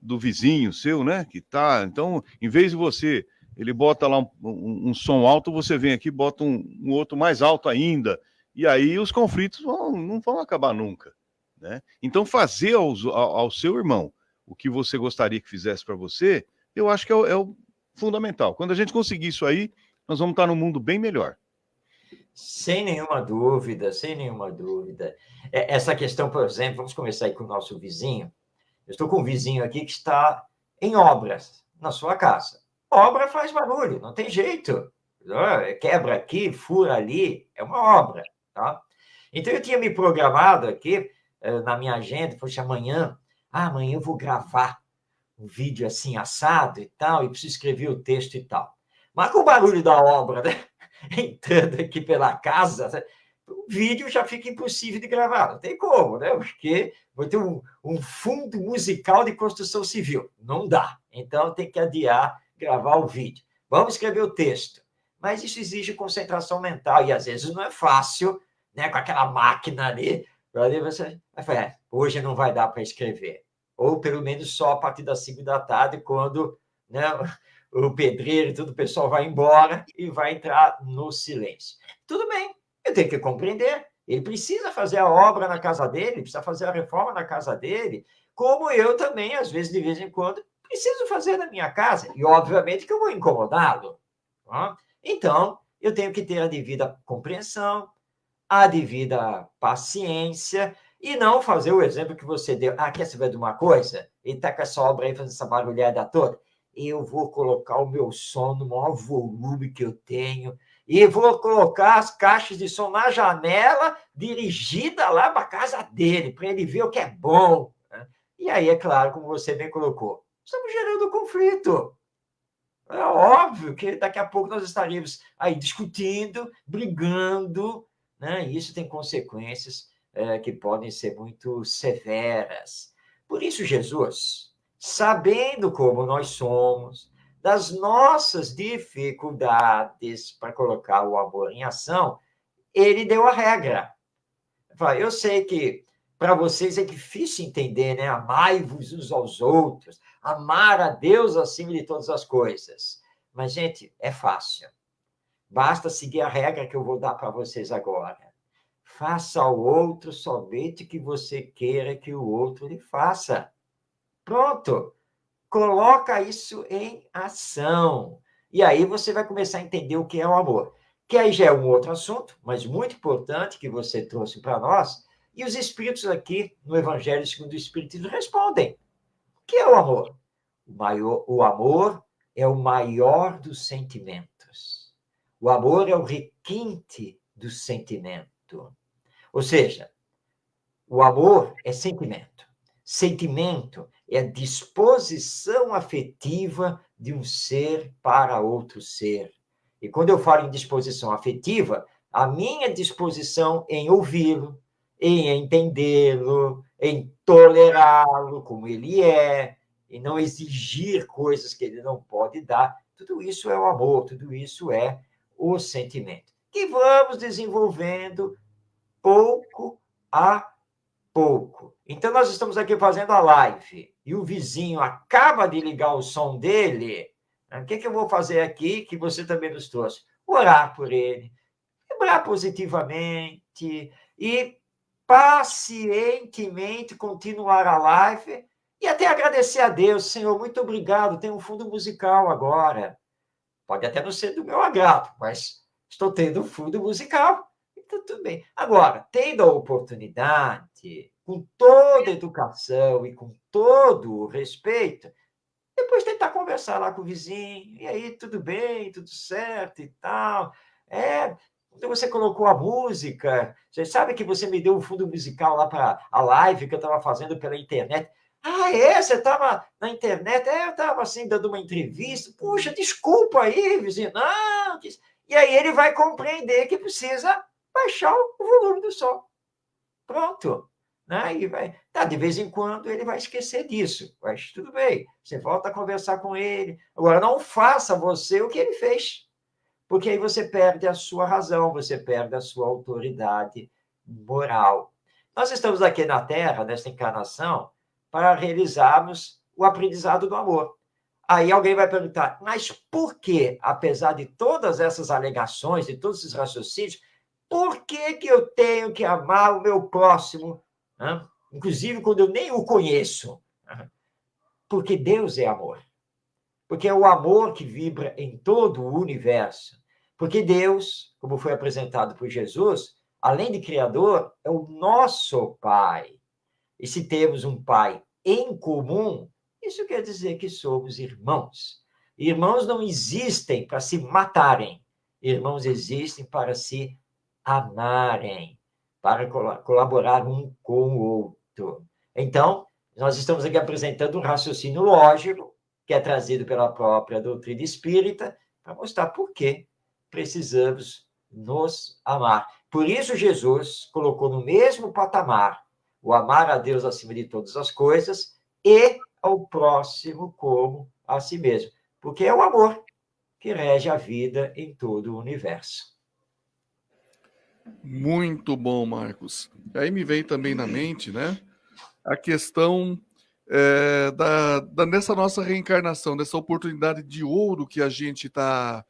do vizinho seu, né? Que tá, então, em vez de você, ele bota lá um som alto, você vem aqui e bota um outro mais alto ainda, e aí os conflitos não vão acabar nunca, né? Então, fazer ao seu irmão o que você gostaria que fizesse para você, eu acho que é o fundamental. Quando a gente conseguir isso aí, nós vamos estar num mundo bem melhor. Sem nenhuma dúvida, sem nenhuma dúvida. Essa questão, por exemplo, vamos começar aí com o nosso vizinho. Eu estou com um vizinho aqui que está em obras na sua casa. Obra faz barulho, não tem jeito. Quebra aqui, fura ali, é uma obra, tá? Então, eu tinha me programado aqui, na minha agenda, poxa, amanhã eu vou gravar um vídeo assim, assado e tal, e preciso escrever o texto e tal. Mas com o barulho da obra, né? Entrando aqui pela casa, o vídeo já fica impossível de gravar, não tem como, né? Porque vou ter um fundo musical de construção civil, não dá. Então, tem que adiar gravar o vídeo. Vamos escrever o texto. Mas isso exige concentração mental, e às vezes não é fácil, né? Com aquela máquina ali, você vai falar, hoje não vai dar para escrever. Ou pelo menos só a partir das 5 da tarde, quando, né, o pedreiro e tudo, o pessoal vai embora e vai entrar no silêncio. Tudo bem, eu tenho que compreender. Ele precisa fazer a obra na casa dele, precisa fazer a reforma na casa dele, como eu também, às vezes, de vez em quando, preciso fazer na minha casa. E, obviamente, que eu vou incomodá-lo. Tá? Então, eu tenho que ter a devida compreensão, a devida paciência, e não fazer o exemplo que você deu. Quer saber de uma coisa? Ele está com essa obra aí, fazendo essa barulhada toda. Eu vou colocar o meu som no maior volume que eu tenho e vou colocar as caixas de som na janela, dirigida lá para a casa dele, para ele ver o que é bom. Né? E aí, é claro, como você bem colocou, estamos gerando conflito. É óbvio que daqui a pouco nós estaríamos aí discutindo, brigando, né? E isso tem consequências que podem ser muito severas. Por isso, Jesus, sabendo como nós somos, das nossas dificuldades para colocar o amor em ação, ele deu a regra. Eu sei que para vocês é difícil entender, né? Amai-vos uns aos outros, amar a Deus acima de todas as coisas. Mas, gente, é fácil. Basta seguir a regra que eu vou dar para vocês agora. Faça ao outro somente o que você queira que o outro lhe faça. Pronto. Coloca isso em ação. E aí você vai começar a entender o que é o amor. Que aí já é um outro assunto, mas muito importante que você trouxe para nós. E os Espíritos aqui, no Evangelho segundo o Espiritismo, respondem. O que é o amor? O amor é o maior dos sentimentos. O amor é o requinte do sentimento. Ou seja, o amor é sentimento. Sentimento é a disposição afetiva de um ser para outro ser. E quando eu falo em disposição afetiva, a minha disposição em ouvi-lo, em entendê-lo, em tolerá-lo como ele é, e não exigir coisas que ele não pode dar, tudo isso é o amor, tudo isso é o sentimento. Que vamos desenvolvendo pouco a pouco. Então, nós estamos aqui fazendo a live e o vizinho acaba de ligar o som dele. O que eu vou fazer aqui, que você também nos trouxe? Orar por ele, vibrar positivamente e pacientemente continuar a live e até agradecer a Deus. Senhor, muito obrigado, tem um fundo musical agora. Pode até não ser do meu agrado, mas estou tendo um fundo musical. Então, tudo bem. Agora, tendo a oportunidade, com toda a educação e com todo o respeito, depois tentar conversar lá com o vizinho. E aí, tudo bem, tudo certo e tal. Então você colocou a música. Você sabe que você me deu um fundo musical lá para a live que eu estava fazendo pela internet. Ah, você estava na internet? Eu estava assim, dando uma entrevista. Puxa, desculpa aí, vizinho. Não. E aí ele vai compreender que precisa baixar o volume do som. Pronto. Né? E vai, de vez em quando ele vai esquecer disso, mas tudo bem, você volta a conversar com ele. Agora, não faça você o que ele fez, porque aí você perde a sua razão, você perde a sua autoridade moral. Nós estamos aqui na Terra, nesta encarnação, para realizarmos o aprendizado do amor. Aí alguém vai perguntar, mas por que, apesar de todas essas alegações, de todos esses raciocínios, por que eu tenho que amar o meu próximo? Inclusive quando eu nem o conheço. Porque Deus é amor. Porque é o amor que vibra em todo o universo. Porque Deus, como foi apresentado por Jesus, além de Criador, é o nosso Pai. E se temos um Pai em comum, isso quer dizer que somos irmãos. Irmãos não existem para se matarem. Irmãos existem para se amarem, para colaborar um com o outro. Então, nós estamos aqui apresentando um raciocínio lógico, que é trazido pela própria doutrina espírita, para mostrar por que precisamos nos amar. Por isso, Jesus colocou no mesmo patamar o amar a Deus acima de todas as coisas e ao próximo como a si mesmo. Porque é o amor que rege a vida em todo o universo. Muito bom, Marcos. Aí me vem também na mente, né, a questão nessa nossa reencarnação, dessa oportunidade de ouro que a gente tá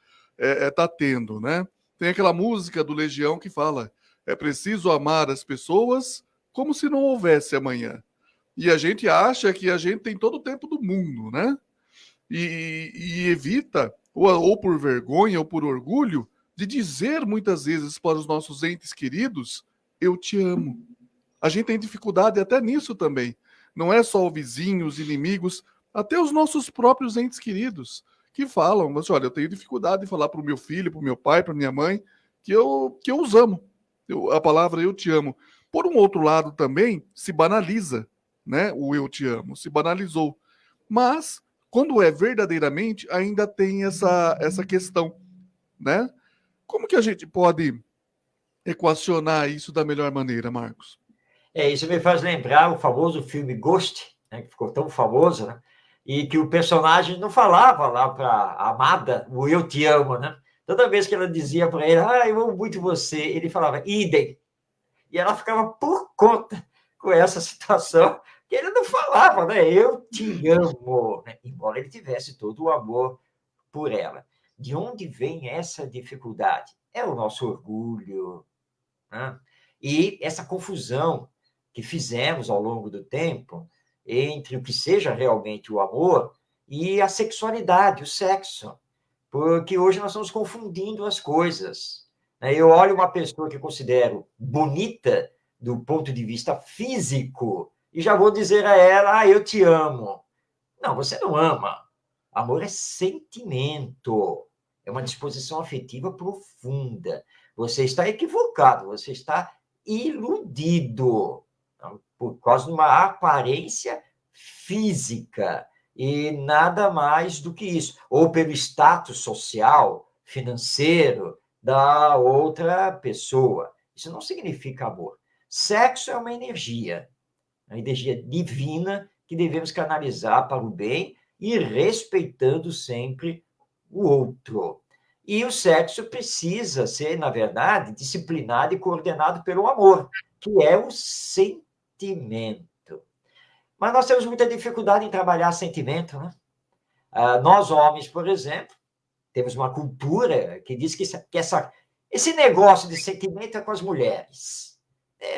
tendo, né? Tem aquela música do Legião que fala: é preciso amar as pessoas como se não houvesse amanhã. E a gente acha que a gente tem todo o tempo do mundo, né? E evita, ou por vergonha ou por orgulho, de dizer muitas vezes para os nossos entes queridos: eu te amo. A gente tem dificuldade até nisso também. Não é só o vizinho, os inimigos, até os nossos próprios entes queridos que falam: mas olha, eu tenho dificuldade de falar para o meu filho, para o meu pai, para minha mãe, que eu os amo. A palavra eu te amo. Por um outro lado também, se banaliza, né? O eu te amo, se banalizou. Mas, quando é verdadeiramente, ainda tem essa questão, né? Como que a gente pode equacionar isso da melhor maneira, Marcos? Isso me faz lembrar o famoso filme Ghost, né, que ficou tão famoso, né? e que o personagem não falava lá para a amada o eu te amo, né? Toda vez que ela dizia para ele, eu amo muito você, ele falava, idem. E ela ficava por conta com essa situação, que ele não falava, né? Eu te amo, né? Embora ele tivesse todo o amor por ela. De onde vem essa dificuldade? É o nosso orgulho, né? E essa confusão que fizemos ao longo do tempo entre o que seja realmente o amor e a sexualidade, o sexo. Porque hoje nós estamos confundindo as coisas. Eu olho uma pessoa que eu considero bonita do ponto de vista físico e já vou dizer a ela, eu te amo. Não, você não ama. Amor é sentimento, é uma disposição afetiva profunda. Você está equivocado, você está iludido por causa de uma aparência física e nada mais do que isso. Ou pelo status social, financeiro da outra pessoa. Isso não significa amor. Sexo é uma energia divina que devemos canalizar para o bem e respeitando sempre o outro. E o sexo precisa ser, na verdade, disciplinado e coordenado pelo amor, que é o sentimento. Mas nós temos muita dificuldade em trabalhar sentimento, né? Nós, homens, por exemplo, temos uma cultura que diz que esse negócio de sentimento é com as mulheres.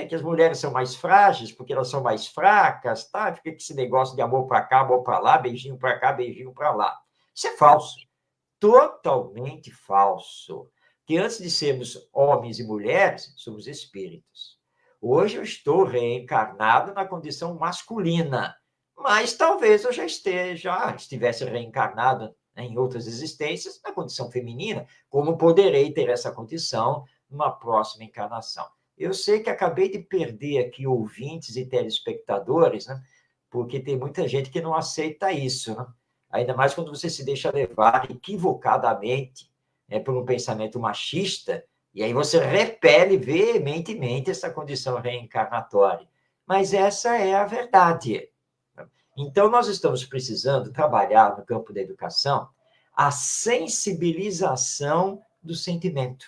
Que as mulheres são mais frágeis, porque elas são mais fracas, tá? Fica esse negócio de amor para cá, amor para lá, beijinho para cá, beijinho para lá. Isso é falso. Totalmente falso. Que antes de sermos homens e mulheres, somos espíritos. Hoje eu estou reencarnado na condição masculina, mas talvez eu já estivesse reencarnado em outras existências na condição feminina, como poderei ter essa condição numa próxima encarnação. Eu sei que acabei de perder aqui ouvintes e telespectadores, né? Porque tem muita gente que não aceita isso, né? Ainda mais quando você se deixa levar equivocadamente por um pensamento machista, e aí você repele veementemente essa condição reencarnatória. Mas essa é a verdade. Então, nós estamos precisando trabalhar no campo da educação a sensibilização do sentimento,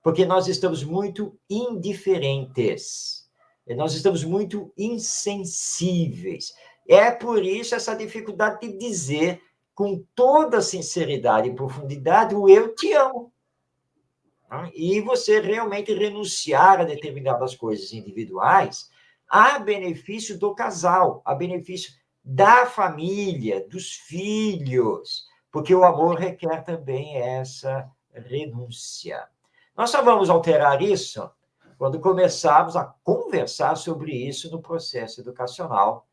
porque nós estamos muito indiferentes, nós estamos muito insensíveis. É por isso essa dificuldade de dizer com toda sinceridade e profundidade o eu te amo. E você realmente renunciar a determinadas coisas individuais a benefício do casal, a benefício da família, dos filhos, porque o amor requer também essa renúncia. Nós só vamos alterar isso quando começarmos a conversar sobre isso no processo educacional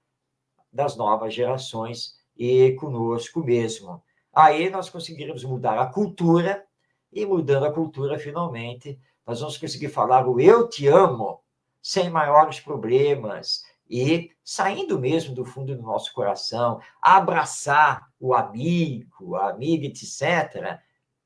das novas gerações e conosco mesmo. Aí nós conseguiremos mudar a cultura, e mudando a cultura, finalmente, nós vamos conseguir falar o eu te amo sem maiores problemas e saindo mesmo do fundo do nosso coração, abraçar o amigo, a amiga, etc.,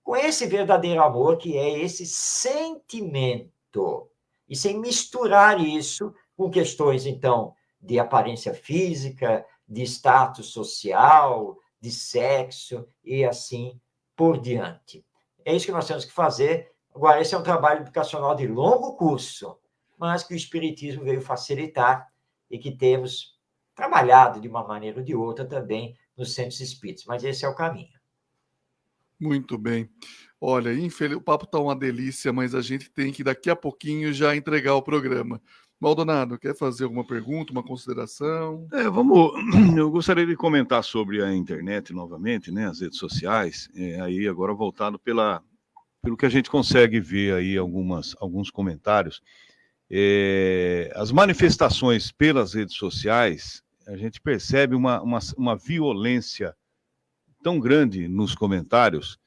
com esse verdadeiro amor que é esse sentimento, e sem misturar isso com questões, então, de aparência física, de status social, de sexo e assim por diante. É isso que nós temos que fazer. Agora, esse é um trabalho educacional de longo curso, mas que o Espiritismo veio facilitar e que temos trabalhado de uma maneira ou de outra também nos centros espíritas. Mas esse é o caminho. Muito bem. Olha, o papo está uma delícia, mas a gente tem que daqui a pouquinho já entregar o programa. Maldonado, quer fazer alguma pergunta, uma consideração? Eu gostaria de comentar sobre a internet novamente, né, as redes sociais, aí agora voltado pelo que a gente consegue ver aí alguns comentários. As manifestações pelas redes sociais, a gente percebe uma violência tão grande nos comentários,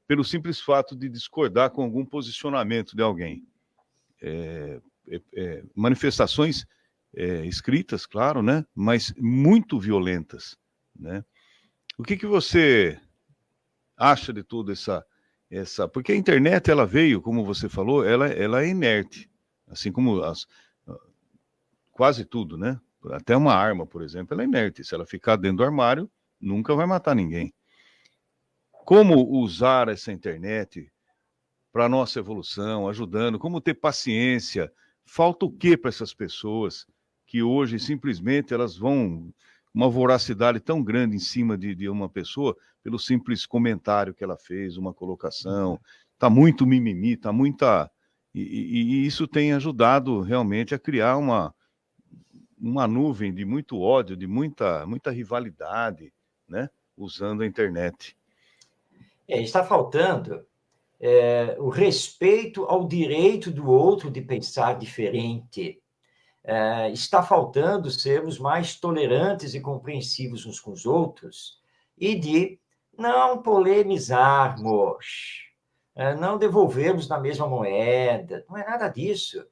pelo simples fato de discordar com algum posicionamento de alguém. Manifestações escritas, claro, né? Mas muito violentas, né? O que você acha de toda essa... Porque a internet, ela veio, como você falou, ela é inerte, assim como quase tudo, né? Até uma arma, por exemplo, ela é inerte. Se ela ficar dentro do armário, nunca vai matar ninguém. Como usar essa internet para a nossa evolução, ajudando, como ter paciência. Falta o que para essas pessoas que hoje simplesmente elas vão uma voracidade tão grande em cima de uma pessoa pelo simples comentário que ela fez, uma colocação. Tá muito mimimi, tá muita... E isso tem ajudado realmente a criar uma nuvem de muito ódio, de muita rivalidade, né? Usando a internet. Está faltando o respeito ao direito do outro de pensar diferente. Está faltando sermos mais tolerantes e compreensivos uns com os outros e de não polemizarmos, não devolvermos na mesma moeda. Não é nada disso.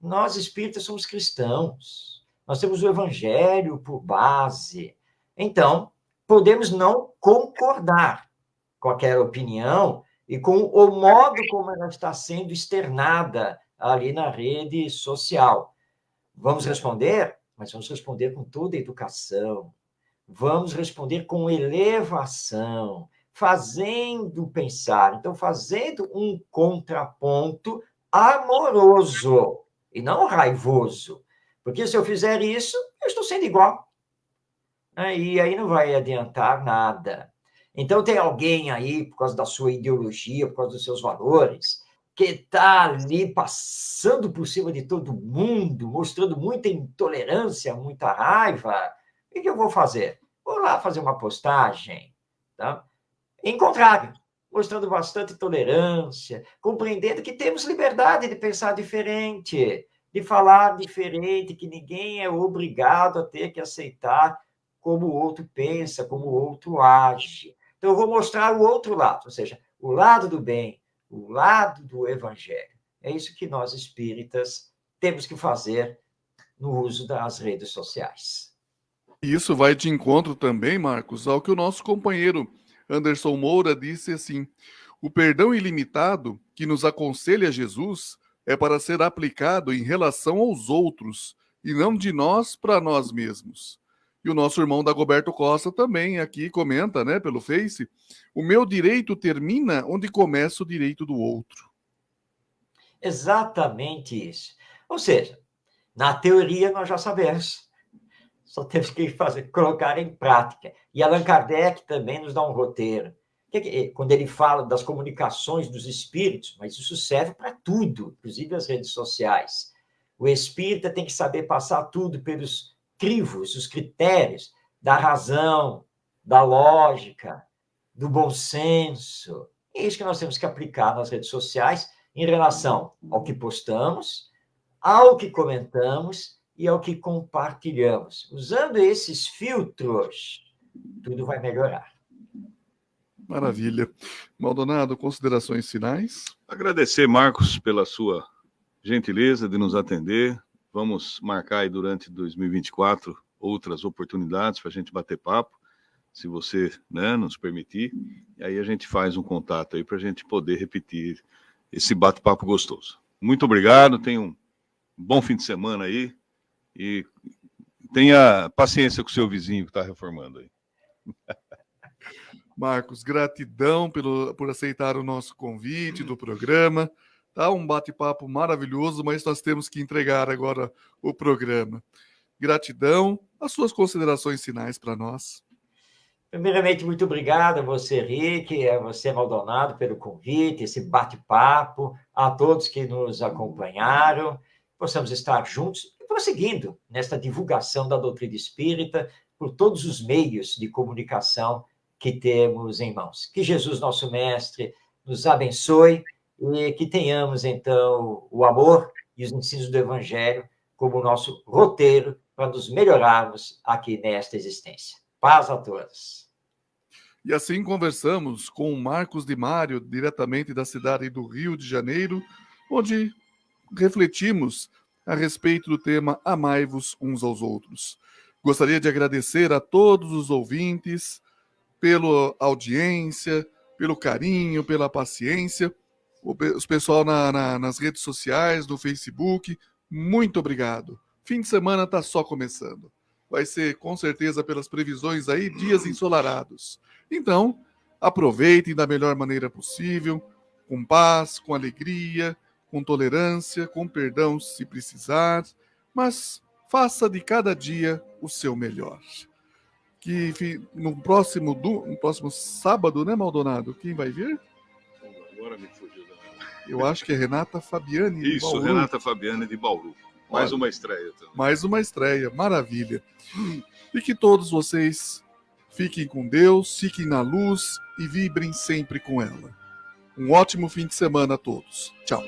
Nós, espíritas, somos cristãos. Nós temos o evangelho por base. Então, podemos não concordar com aquela opinião e com o modo como ela está sendo externada ali na rede social. Vamos responder, mas vamos responder com toda a educação. Vamos responder com elevação, fazendo pensar. Então, fazendo um contraponto amoroso e não raivoso. Porque se eu fizer isso, eu estou sendo igual. E aí não vai adiantar nada. Então, tem alguém aí, por causa da sua ideologia, por causa dos seus valores, que está ali passando por cima de todo mundo, mostrando muita intolerância, muita raiva. O que eu vou fazer? Vou lá fazer uma postagem, tá? Em contrário, mostrando bastante tolerância, compreendendo que temos liberdade de pensar diferente, de falar diferente, que ninguém é obrigado a ter que aceitar como o outro pensa, como o outro age. Então, eu vou mostrar o outro lado, ou seja, o lado do bem, o lado do evangelho. É isso que nós, espíritas, temos que fazer no uso das redes sociais. E isso vai de encontro também, Marcos, ao que o nosso companheiro Anderson Moura disse assim: o perdão ilimitado que nos aconselha Jesus é para ser aplicado em relação aos outros e não de nós para nós mesmos. E o nosso irmão Dagoberto Costa também aqui comenta, né, pelo Face: o meu direito termina onde começa o direito do outro. Exatamente isso. Ou seja, na teoria nós já sabemos, só temos que colocar em prática. E Allan Kardec também nos dá um roteiro. Quando ele fala das comunicações dos espíritos, mas isso serve para tudo, inclusive as redes sociais. O espírita tem que saber passar tudo pelos crivos, os critérios da razão, da lógica, do bom senso. É isso que nós temos que aplicar nas redes sociais em relação ao que postamos, ao que comentamos e ao que compartilhamos. Usando esses filtros, tudo vai melhorar. Maravilha. Maldonado, considerações finais? Agradecer, Marcos, pela sua gentileza de nos atender. Vamos marcar aí durante 2024 outras oportunidades para a gente bater papo, se você, né, nos permitir. E aí a gente faz um contato aí para a gente poder repetir esse bate-papo gostoso. Muito obrigado, tenha um bom fim de semana aí e tenha paciência com o seu vizinho que está reformando aí. Marcos, gratidão por aceitar o nosso convite do programa. Tá um bate-papo maravilhoso, mas nós temos que entregar agora o programa. Gratidão. As suas considerações finais para nós. Primeiramente, muito obrigado a você, Rick, a você, Maldonado, pelo convite, esse bate-papo, a todos que nos acompanharam. Possamos estar juntos e prosseguindo nesta divulgação da doutrina espírita por todos os meios de comunicação que temos em mãos. Que Jesus, nosso mestre, nos abençoe e que tenhamos, então, o amor e os ensinos do Evangelho como nosso roteiro para nos melhorarmos aqui nesta existência. Paz a todos. E assim conversamos com o Marcos de Mário, diretamente da cidade do Rio de Janeiro, onde refletimos a respeito do tema Amai-vos uns aos outros. Gostaria de agradecer a todos os ouvintes pela audiência, pelo carinho, pela paciência, os pessoal nas redes sociais, no Facebook, muito obrigado. Fim de semana está só começando. vai ser, com certeza, pelas previsões aí, dias ensolarados. Então, aproveitem da melhor maneira possível, com paz, com alegria, com tolerância, com perdão se precisar, mas faça de cada dia o seu melhor. Que no próximo sábado, né, Maldonado? Quem vai vir? Agora me fugiu. Eu acho que é Renata Fabiani de Isso, Bauru. Renata Fabiani de Bauru. Mais uma estreia também. Mais uma estreia, maravilha. E que todos vocês fiquem com Deus, fiquem na luz e vibrem sempre com ela. Um ótimo fim de semana a todos. Tchau.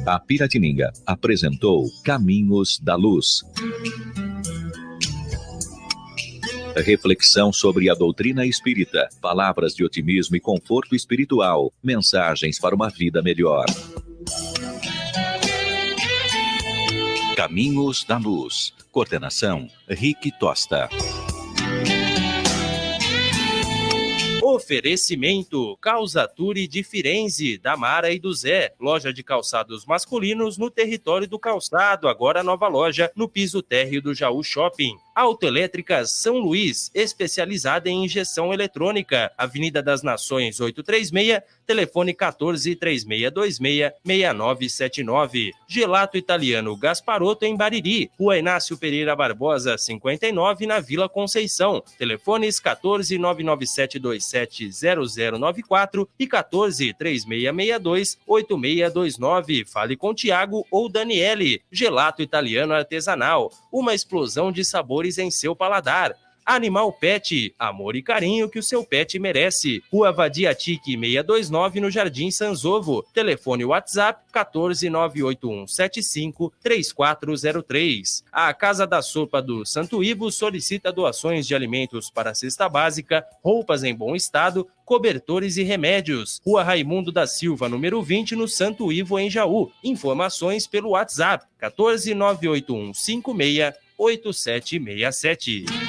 A Piratininga apresentou Caminhos da Luz. Reflexão sobre a doutrina espírita, palavras de otimismo e conforto espiritual, mensagens para uma vida melhor. Caminhos da Luz. Coordenação, Rick Tosta. Oferecimento Calzature de Firenze, da Mara e do Zé. Loja de calçados masculinos no território do calçado. Agora nova loja no piso térreo do Jaú Shopping. Autoelétricas São Luís, especializada em injeção eletrônica. Avenida das Nações 836, telefone 143626-6979. Gelato Italiano Gasparotto em Bariri, Rua Inácio Pereira Barbosa, 59, na Vila Conceição. Telefones 14997270094 e 143628629. Fale com Tiago ou Daniele. Gelato Italiano Artesanal, uma explosão de sabores em seu paladar. Animal Pet, amor e carinho que o seu pet merece. Rua Vadiatique 629, no Jardim Sanzovo. Telefone WhatsApp 14981753403. A Casa da Sopa do Santo Ivo solicita doações de alimentos para a cesta básica, roupas em bom estado, cobertores e remédios. Rua Raimundo da Silva, número 20, no Santo Ivo, em Jaú. Informações pelo WhatsApp 14981568767.